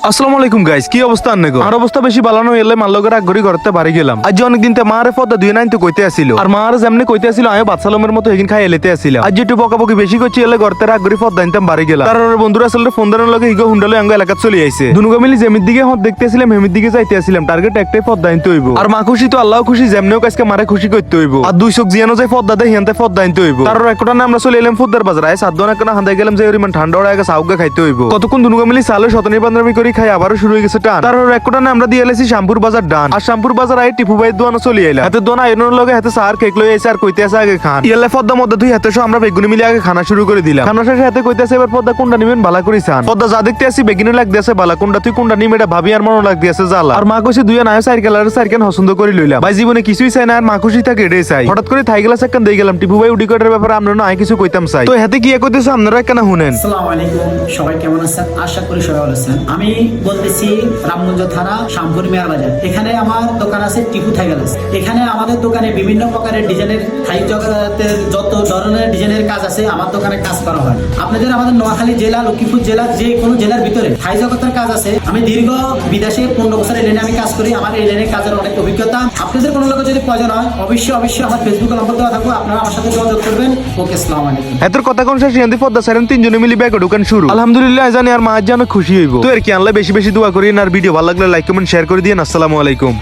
আসসালামু আলাইকুম গাইস, কি অবস্থা আনগো? আর অবস্থা বেশি বালানো হইলে মাল্লগের আগ করতে বাড়ি গেলাম। আজ অনেকদিন তে মারে পদা দুই নাইন তো কইতে আসিল, আর মার যেমনি কইতে আসিল আমি বাদসালমের মতো এগিন খাই এলেতে আসিলাম। আজ একটু বকাবকি বেশি করছি এলে গর্তে আগ পদা আনতাম বাড়ি গেলাম। তার বন্ধুরা আসলে ফোন দেওয়ার লগে হিগো হুন্ডালে আঙ্গ এলাকা চলে আইছে। দুনুগো মিলি যেমির দিকে হদ দেখতে আসিলাম হেমির দিকে যাইতে আসিলাম। টার্গেট একটাই পদা আনতে হইব। আর মা খুশি তো আল্লাহ খুশি, যেমনিও কাজকে মারে খুশি করতে হইব। আর দুই চোখ জিয়ানো যায় পদা দেয় হিয়ান্তে পদা আনতে হইব। তার একটা না আমরা চলে এলাম ফুদ্দার বাজার। আয় সাত একটা হান্দাই গেলাম যে ওরিমান ঠান্ডা ওড়া আগে সাউগে খাইতে হইব। কতক্ষণ দুনুগো মিলি সালে শতনি পান্দ্রামি করি খাই আবারও শুরু হয়ে গেছে টান। তার একটা না আমরা দিয়ে এলেছি শ্যামপুর বাজার ডান। আর শ্যামপুর বাজার আই টিপু ভাইয়ের দোয়ানো চলে এলাম। হাতে দোনা এনোর লগে হাতে সার কেক লই আইছে আর কইতে আছে আগে খান। ইয়ালে পদ্মা মধ্যে দুই হাতে আমরা বেগুনি মিলে আগে খানা শুরু করে দিলাম। খানা শেষে হাতে কইতে আছে এবার পদ্মা কোনটা নিবেন ভালো করে চান। পদ্মা যা দেখতে আসি বেগুনি লাগতে আছে বালা, কোনটা তুই কোনটা নিম এটা ভাবি আর মনে লাগতে আছে জ্বালা। আর মা কইছে দুই নায় সাইকেল আর সাইকেল পছন্দ করে লইলাম। ভাই জীবনে কিছুই চাই না আর মা খুশি থাকে এটাই চাই। হঠাৎ করে থাই গেলা সেকেন্ড দিয়ে গেলাম। টিপু ভাই উডি কোটের ব্যাপারে আমরা না কিছু কইতাম চাই। তো হাতে কি কইতেছে আপনারা কেন শুনেন। আসসালামু আলাইকুম, সবাই কেমন আছেন? আশা করি সবাই ভালো আছেন। আমি বলতেছি রামগঞ্জ থানা শ্যামপুর মেয়ার বাজার। এখানে আমার দোকান আছে টিপু থাইগেলাস। এখানে আমাদের দোকানে বিভিন্ন প্রকারের ডিজাইনের থাই জগতের যত ধরনের ডিজাইনের কাজ আছে আমার দোকানে কাজ করা হয়। আপনাদের আমাদের নোয়াখালী জেলা, লক্ষ্মীপুর জেলার যে কোনো জেলার ভিতরে থাই জগতের কাজ আছে। আমি দীর্ঘ বিদেশে 15 বছর এই লাইনে আমি কাজ করি। আমার এই লাইনে কাজের অনেক অভিজ্ঞতা। আপনাদের কোনো লোক যদি প্রয়োজন হয় অবশ্যই আমার ফেসবুক নম্বর দেওয়া থাকবো, আপনারা আমার সাথে যোগাযোগ করবেন। ওকে, আসসালামু আলাইকুম। এত কথা কোন শেষ ইয়ান্দি পদ্মা সারেন তিনজনে মিলি ব্যাগ ঢুকান শুরু। আলহামদুলিল্লাহ জানি আর মা জানো খুশি হইব। তো এর কি আল্লাহ বেশি বেশি দোয়া করি আর ভিডিও ভালো লাগলে লাইক কমেন্ট শেয়ার করে দিন। আসসালামু আলাইকুম।